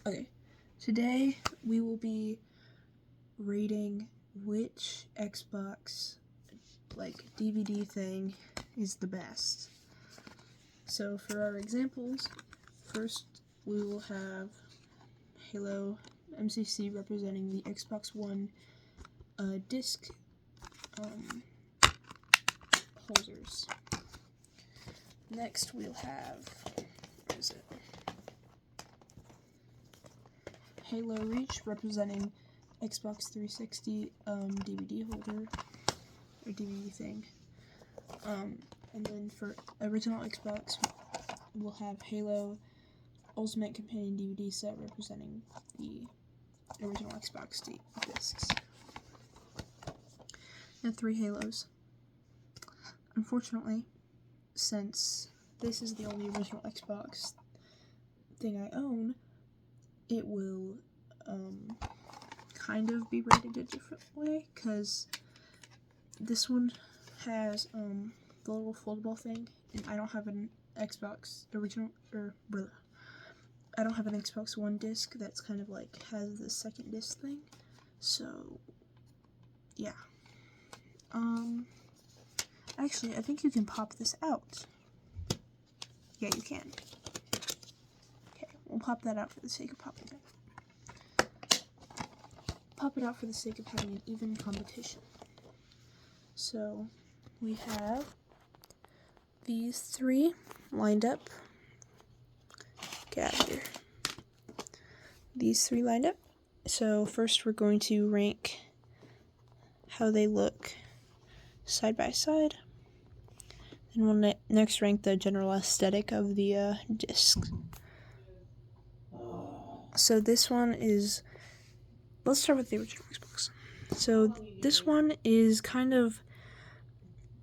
Okay, today we will be rating which Xbox DVD thing is the best. So for our examples, first we will have Halo MCC representing the Xbox One disc holders. Next we'll have, where is it? Halo Reach representing Xbox 360 DVD holder or DVD thing. And then for original Xbox, we'll have Halo Ultimate Companion DVD set representing the original Xbox discs. And 3 Halos. Unfortunately, since this is the only original Xbox thing I own, it will kind of be rated a different way, because this one has the little foldable thing, and I don't have an Xbox original, I don't have an Xbox One disc that's kind of like has the second disc thing, so yeah. Actually, I think you can pop this out. Yeah, you can. Okay, we'll pop that out for the sake of popping it. Pop it out for the sake of having an even competition. So, we have these 3 lined up. Get out of here. These 3 lined up. So, first we're going to rank how they look side by side. Then we'll next rank the general aesthetic of the disc. So this one is, let's start with the original Xbox. So this one is kind of,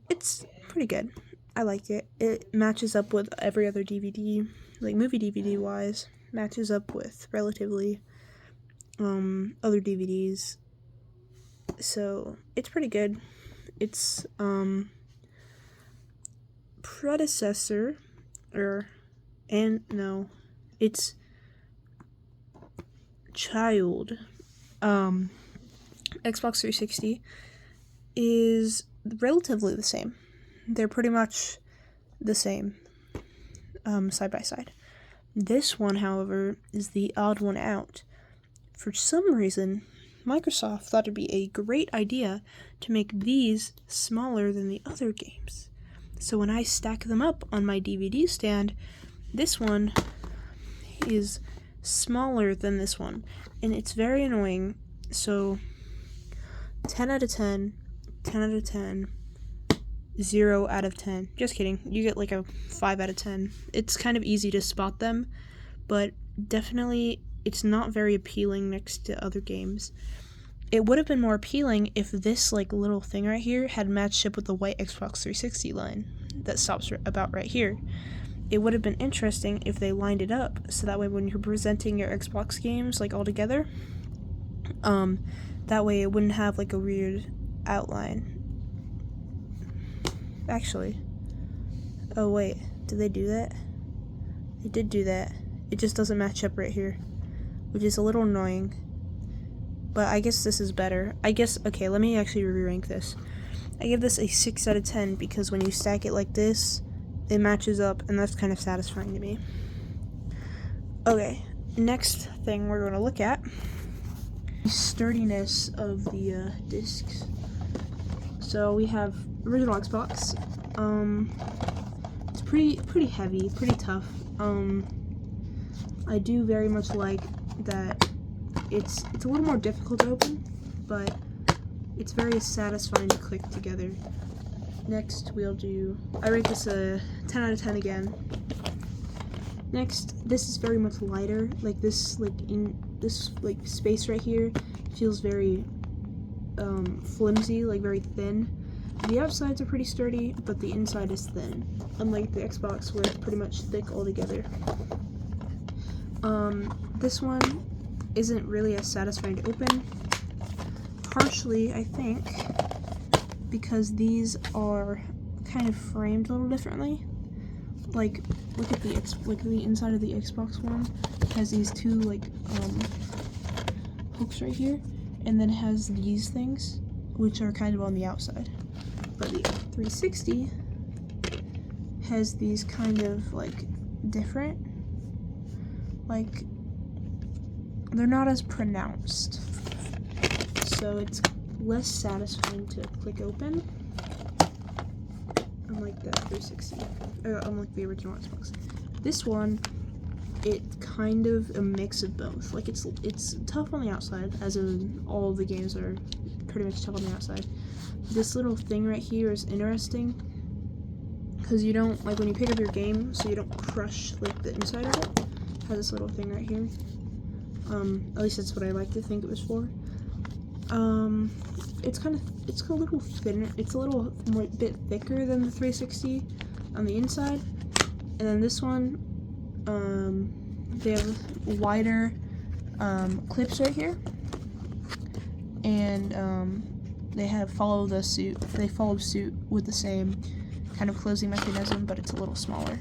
it's pretty good. I like it. It matches up with every other DVD, like movie DVD wise, matches up with relatively other DVDs. So it's pretty good. It's predecessor, it's child, Xbox 360 is relatively the same. They're pretty much the same, side by side. This one, however, is the odd one out. For some reason, Microsoft thought it'd be a great idea to make these smaller than the other games. So when I stack them up on my DVD stand, this one is smaller than this one, and it's very annoying. So 10 out of 10, 10 out of 10, 0 out of 10. Just kidding. You get like a 5 out of 10. It's kind of easy to spot them, but definitely it's not very appealing next to other games. It would have been more appealing if this little thing right here had matched up with the white Xbox 360 line that stops about right here. It would have been interesting if they lined it up, so that way when you're presenting your Xbox games all together, that way it wouldn't have a weird outline. Actually, oh wait, did they do that? They did do that. It just doesn't match up right here, which is a little annoying. But I guess this is better. Okay, let me actually re-rank this. I give this a 6 out of 10 because when you stack it like this, it matches up, and that's kind of satisfying to me. Okay, next thing we're going to look at, the sturdiness of the discs. So we have original Xbox. It's pretty heavy, pretty tough. I do very much like that. It's a little more difficult to open, but it's very satisfying to click together. Next, I rate this a 10 out of 10 again. Next, this is very much lighter. This space right here feels very flimsy, very thin. The outsides are pretty sturdy, but the inside is thin, unlike the Xbox where it's pretty much thick altogether. This one isn't really as satisfying to open, partially, I think, because these are kind of framed a little differently. like, look at the inside of the Xbox One. It has these two, like, hooks right here, and then it has these things, which are kind of on the outside. But the 360 has these kind of, like, different, like, they're not as pronounced, so it's less satisfying to click open, unlike the 360, or unlike the original Xbox. This one, it's kind of a mix of both. Like, it's tough on the outside, as in all of the games are pretty much tough on the outside. This little thing right here is interesting, because you don't, like, when you pick up your game, so you don't crush, like, the inside of it, has this little thing right here. At least that's what I like to think it was for. It's a little thinner, it's a little bit thicker than the 360 on the inside, and then this one, they have wider, clips right here, and, they follow suit with the same kind of closing mechanism, but it's a little smaller.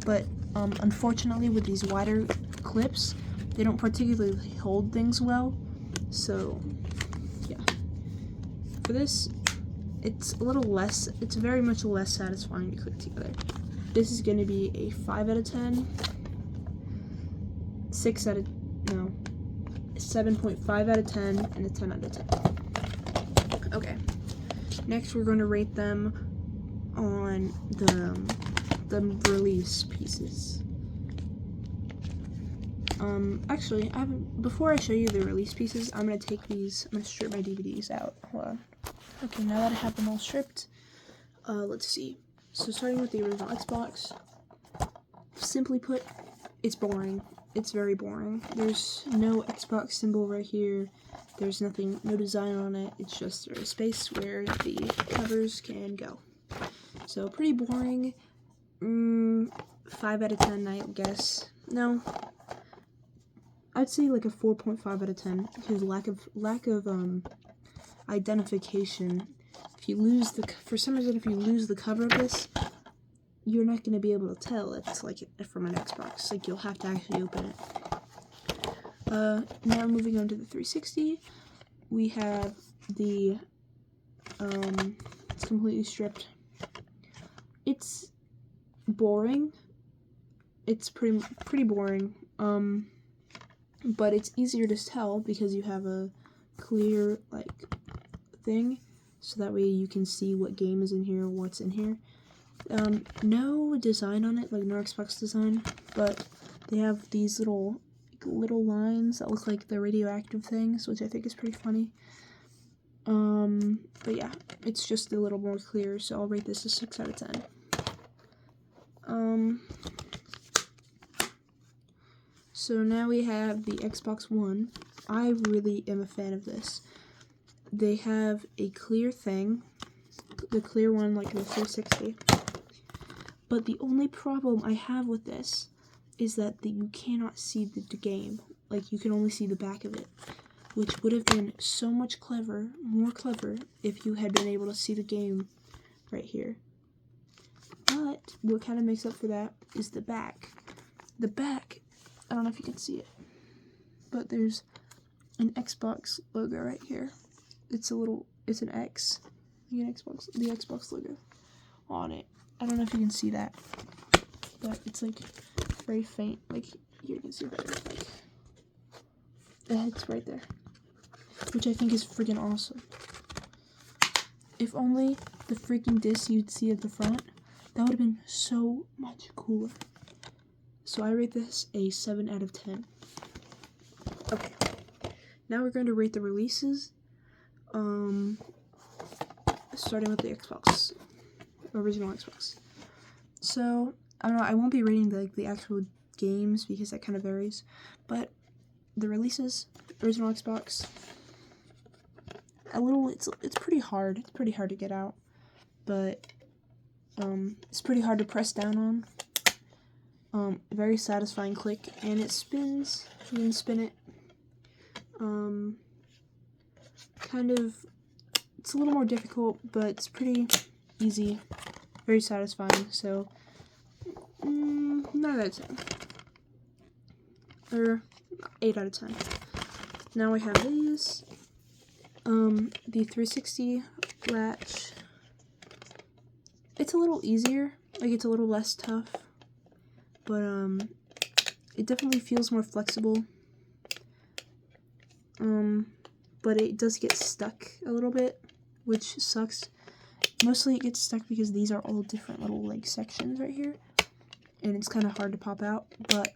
But, unfortunately, with these wider clips, they don't particularly hold things well, so, yeah. For this, it's very much less satisfying to click together. This is going to be a 5 out of 10, 7.5 out of 10, and a 10 out of 10. Okay, next we're going to rate them on the release pieces. Actually, before I show you the release pieces, I'm going to strip my DVDs out. Hold on. Okay, now that I have them all stripped, let's see. So starting with the original Xbox, simply put, it's boring. It's very boring. There's no Xbox symbol right here. There's no design on it. It's just a space where the covers can go. So pretty boring. 5 out of 10, I guess. No. I'd say like a 4.5 out of 10 because lack of identification. For some reason, if you lose the cover of this, you're not going to be able to tell it's like from an Xbox. Like, you'll have to actually open it. Now moving on to the 360, we have the, it's completely stripped. It's boring. It's pretty boring. But it's easier to tell because you have a clear, like, thing, so that way you can see what game is in here, what's in here. No design on it, like no Xbox design, but they have these little lines that look like the radioactive things, which I think is pretty funny. But yeah, it's just a little more clear, so I'll rate this a 6 out of 10. So now we have the Xbox One. I really am a fan of this. They have a clear thing, the clear one like the 360. But the only problem I have with this is that you cannot see the game. Like, you can only see the back of it, which would have been so much more clever, if you had been able to see the game right here. But what kind of makes up for that is the back. The back, I don't know if you can see it, but there's an Xbox logo right here. It's an X, the Xbox logo on it. I don't know if you can see that, but it's like very faint. Like, here you can see better. Like, it's right there, which I think is freaking awesome. If only the freaking disc you'd see at the front, that would have been so much cooler. So I rate this a 7 out of 10. Okay, now we're going to rate the releases. Starting with the original Xbox. So, I don't know, I won't be rating the actual games because that kind of varies, but the releases, original Xbox, it's pretty hard. It's pretty hard to get out, but it's pretty hard to press down on. Very satisfying click, and it spins. You can spin it. It's a little more difficult, but it's pretty easy, very satisfying. So 9 out of 10. Or 8 out of 10. Now we have these. The 360 latch. It's a little easier. Like, it's a little less tough. But, it definitely feels more flexible. But it does get stuck a little bit, which sucks. Mostly it gets stuck because these are all different little, like, sections right here. And it's kind of hard to pop out. But,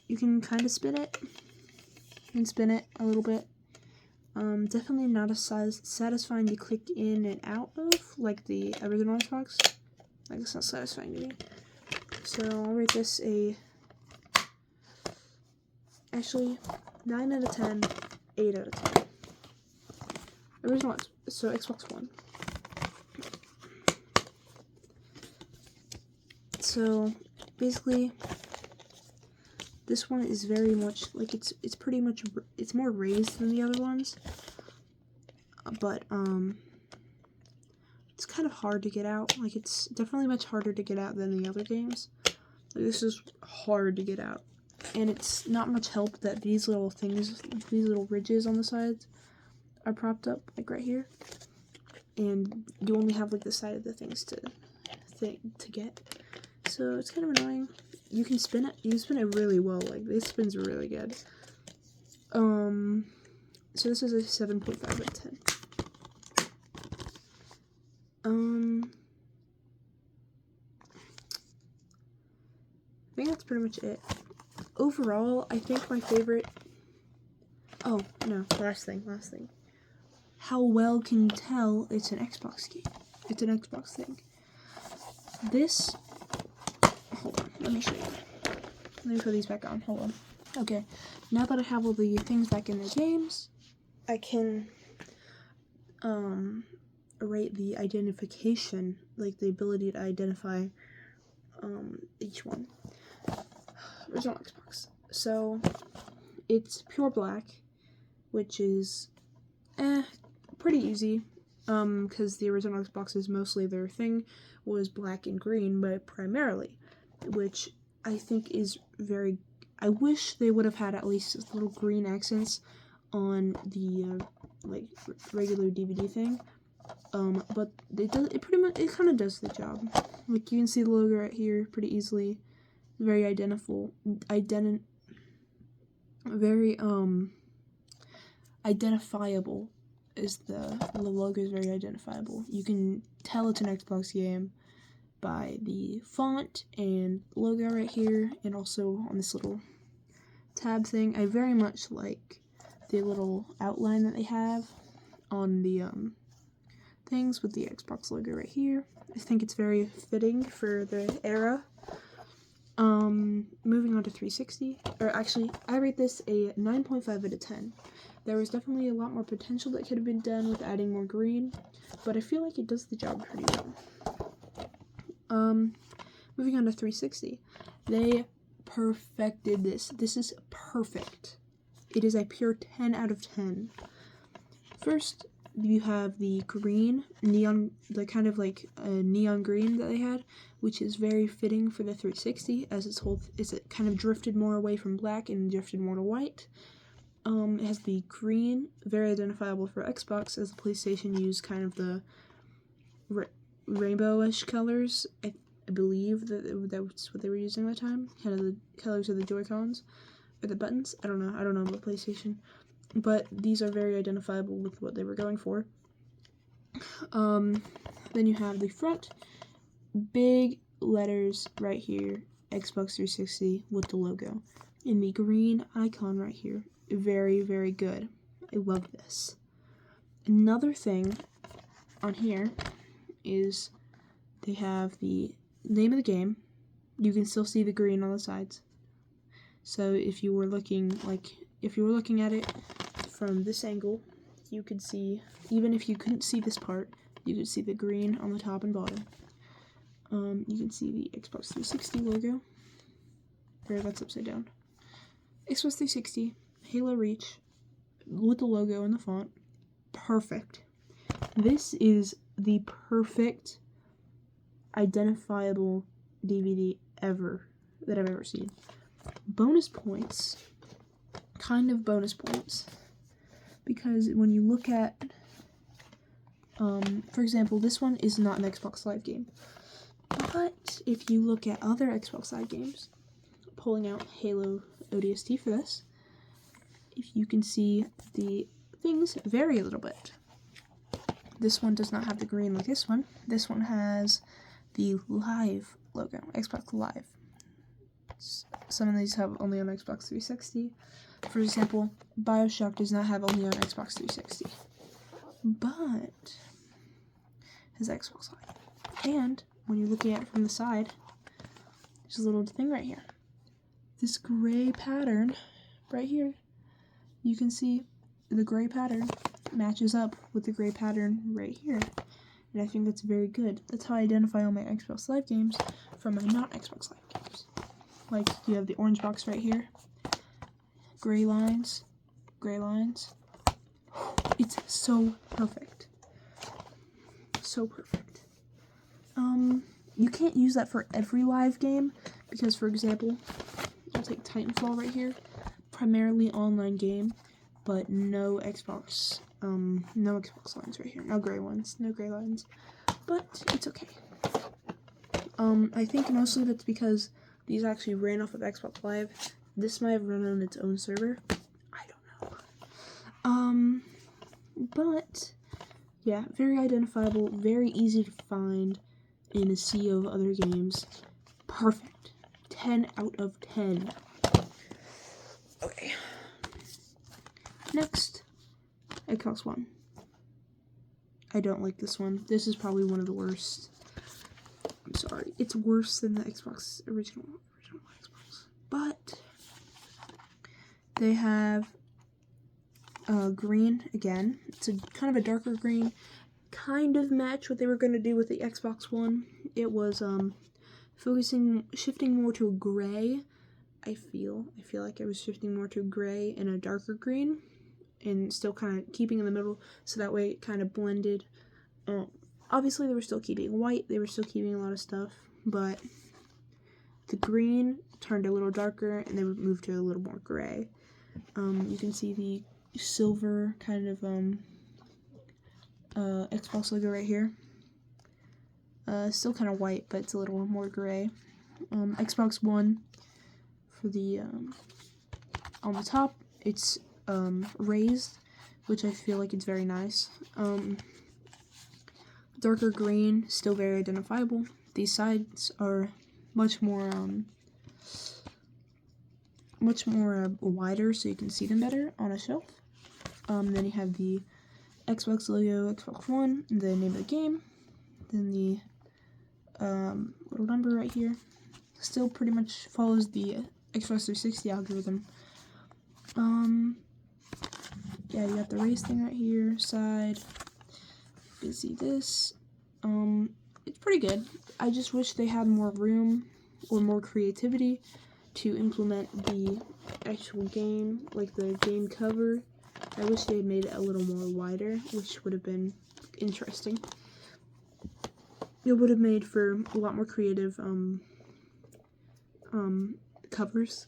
you can kind of spin it. You can spin it a little bit. Definitely not as satisfying to click in and out of, like the original Xbox. Like, it's not satisfying to me. So I'll rate this actually 9 out of 10, 8 out of 10. Original so Xbox One. So basically, this one is very much like it's pretty much it's more raised than the other ones, but it's kind of hard to get out. Like, it's definitely much harder to get out than the other games. Like, this is hard to get out, and it's not much help that these little things, these little ridges on the sides, are propped up like right here, and you only have like the side of the things to get. So it's kind of annoying. You can spin it. You can spin it really well. Like, this spins really good. So this is a 7.5 out of 10. I think that's pretty much it. Overall, I think my favorite. Oh no! Last thing. How well can you tell it's an Xbox game? It's an Xbox thing. This. Hold on, let me show you. Let me put these back on. Hold on. Okay, now that I have all the things back in the games, I can rate the identification, like the ability to identify each one. Original Xbox. So it's pure black, which is pretty easy. Because the original Xboxes, mostly their thing was black and green, but primarily, which I think is very. I wish they would have had at least little green accents on the like regular DVD thing. But it kind of does the job. Like, you can see the logo right here pretty easily. Very identifiable. Is the logo is very identifiable. You can tell it's an Xbox game by the font and logo right here, and also on this little tab thing. I very much like the little outline that they have on the things with the Xbox logo right here. I think it's very fitting for the era. Moving on to 360, or actually, I rate this a 9.5 out of 10. There was definitely a lot more potential that could have been done with adding more green, but I feel like it does the job pretty well. Moving on to 360, they perfected this. This is perfect. It is a pure 10 out of 10. First, you have the green, neon, the kind of like neon green that they had, which is very fitting for the 360, as it kind of drifted more away from black and drifted more to white. It has the green, very identifiable for Xbox, as the PlayStation used kind of the rainbowish colors. I believe that's what they were using at the time, kind of the colors of the Joy-Cons, or the buttons. I don't know about PlayStation. But these are very identifiable with what they were going for. Then you have the front, big letters right here, Xbox 360 with the logo. And the green icon right here, very, very good. I love this. Another thing on here is they have the name of the game. You can still see the green on the sides. So if you were looking at it from this angle, you could see, even if you couldn't see this part, you could see the green on the top and bottom. You can see the Xbox 360 logo. Or that's upside down. Xbox 360, Halo Reach, with the logo and the font. Perfect. This is the perfect identifiable DVD ever that I've ever seen. Bonus points, kind of bonus points, because when you look at, for example, this one is not an Xbox Live game, but if you look at other Xbox Live games, pulling out Halo ODST for this, if you can see the things vary a little bit. This one does not have the green like this one. This one has the Live logo, Xbox Live. Some of these have only on Xbox 360. For example, BioShock does not have only on Xbox 360, but has Xbox Live. And when you're looking at it from the side, there's a little thing right here. This gray pattern right here, you can see the gray pattern matches up with the gray pattern right here. And I think that's very good. That's how I identify all my Xbox Live games from my not Xbox Live games. Like, you have the orange box right here. Gray lines. Gray lines. It's so perfect. So perfect. You can't use that for every live game, because, for example, I'll take Titanfall right here. Primarily online game, but no Xbox lines right here. No gray ones. No gray lines. But it's okay. I think mostly that's because these actually ran off of Xbox Live. This might have run on its own server. I don't know. But yeah, very identifiable, very easy to find in a sea of other games. Perfect. 10 out of 10. Okay. Next, Xbox One. I don't like this one. This is probably one of the worst. I'm sorry. It's worse than the Xbox original Xbox. But they have green again. It's a kind of a darker green. Kind of match what they were going to do with the Xbox One. It was shifting more to a gray. I feel like I was shifting more to gray and a darker green, and still kind of keeping in the middle, so that way it kind of blended. Obviously, they were still keeping white. They were still keeping a lot of stuff, but the green turned a little darker, and they moved to a little more gray. You can see the silver kind of Xbox logo right here. Still kind of white, but it's a little more gray. Xbox One, for the on the top, it's raised, which I feel like it's very nice. Darker green, still very identifiable. These sides are much more wider, so you can see them better on a shelf. Then you have the Xbox logo, Xbox One, the name of the game, then the little number right here. Still pretty much follows the Xbox 360 algorithm. Yeah, you got the race thing right here, side. You can see this. It's pretty good. I just wish they had more room or more creativity to implement the actual game, like the game cover. I wish they had made it a little more wider, which would have been interesting. It would have made for a lot more creative covers.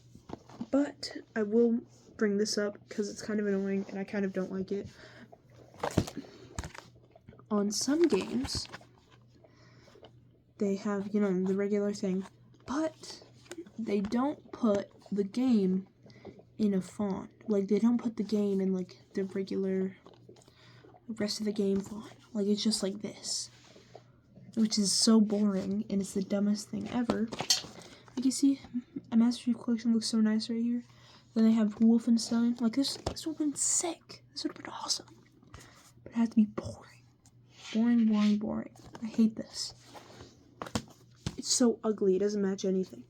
But I will bring this up because it's kind of annoying and I kind of don't like it. On some games, they have, the regular thing, but they don't put the game in a font. Like, they don't put the game in, like, the regular rest of the game font. Like, it's just like this, which is so boring, and it's the dumbest thing ever. Like, you see, a Master Chief Collection looks so nice right here. Then they have Wolfenstein. Like, this would have been sick. This would have been awesome. But it had to be boring. Boring. I hate this. It's so ugly. It doesn't match anything.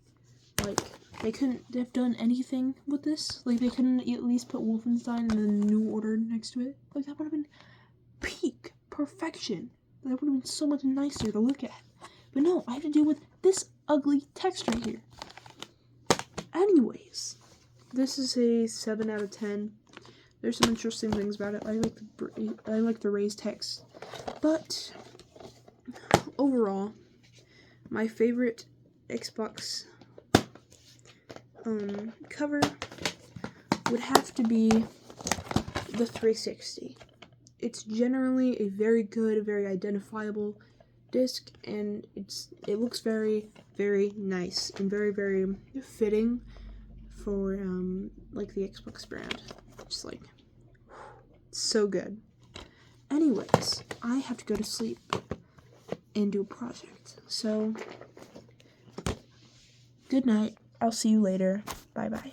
Like, they couldn't have done anything with this. Like, they couldn't at least put Wolfenstein and then New Order next to it. Like, that would have been peak perfection. That would have been so much nicer to look at. But no, I have to deal with this ugly text right here. Anyways, this is a 7 out of 10. There's some interesting things about it. I like the raised text. But overall, my favorite Xbox cover would have to be the 360. It's generally a very good, very identifiable disc, and it looks very, very nice and very, very fitting for like the Xbox brand. Just like so good. Anyways, I have to go to sleep and do a project. So good night. I'll see you later. Bye bye.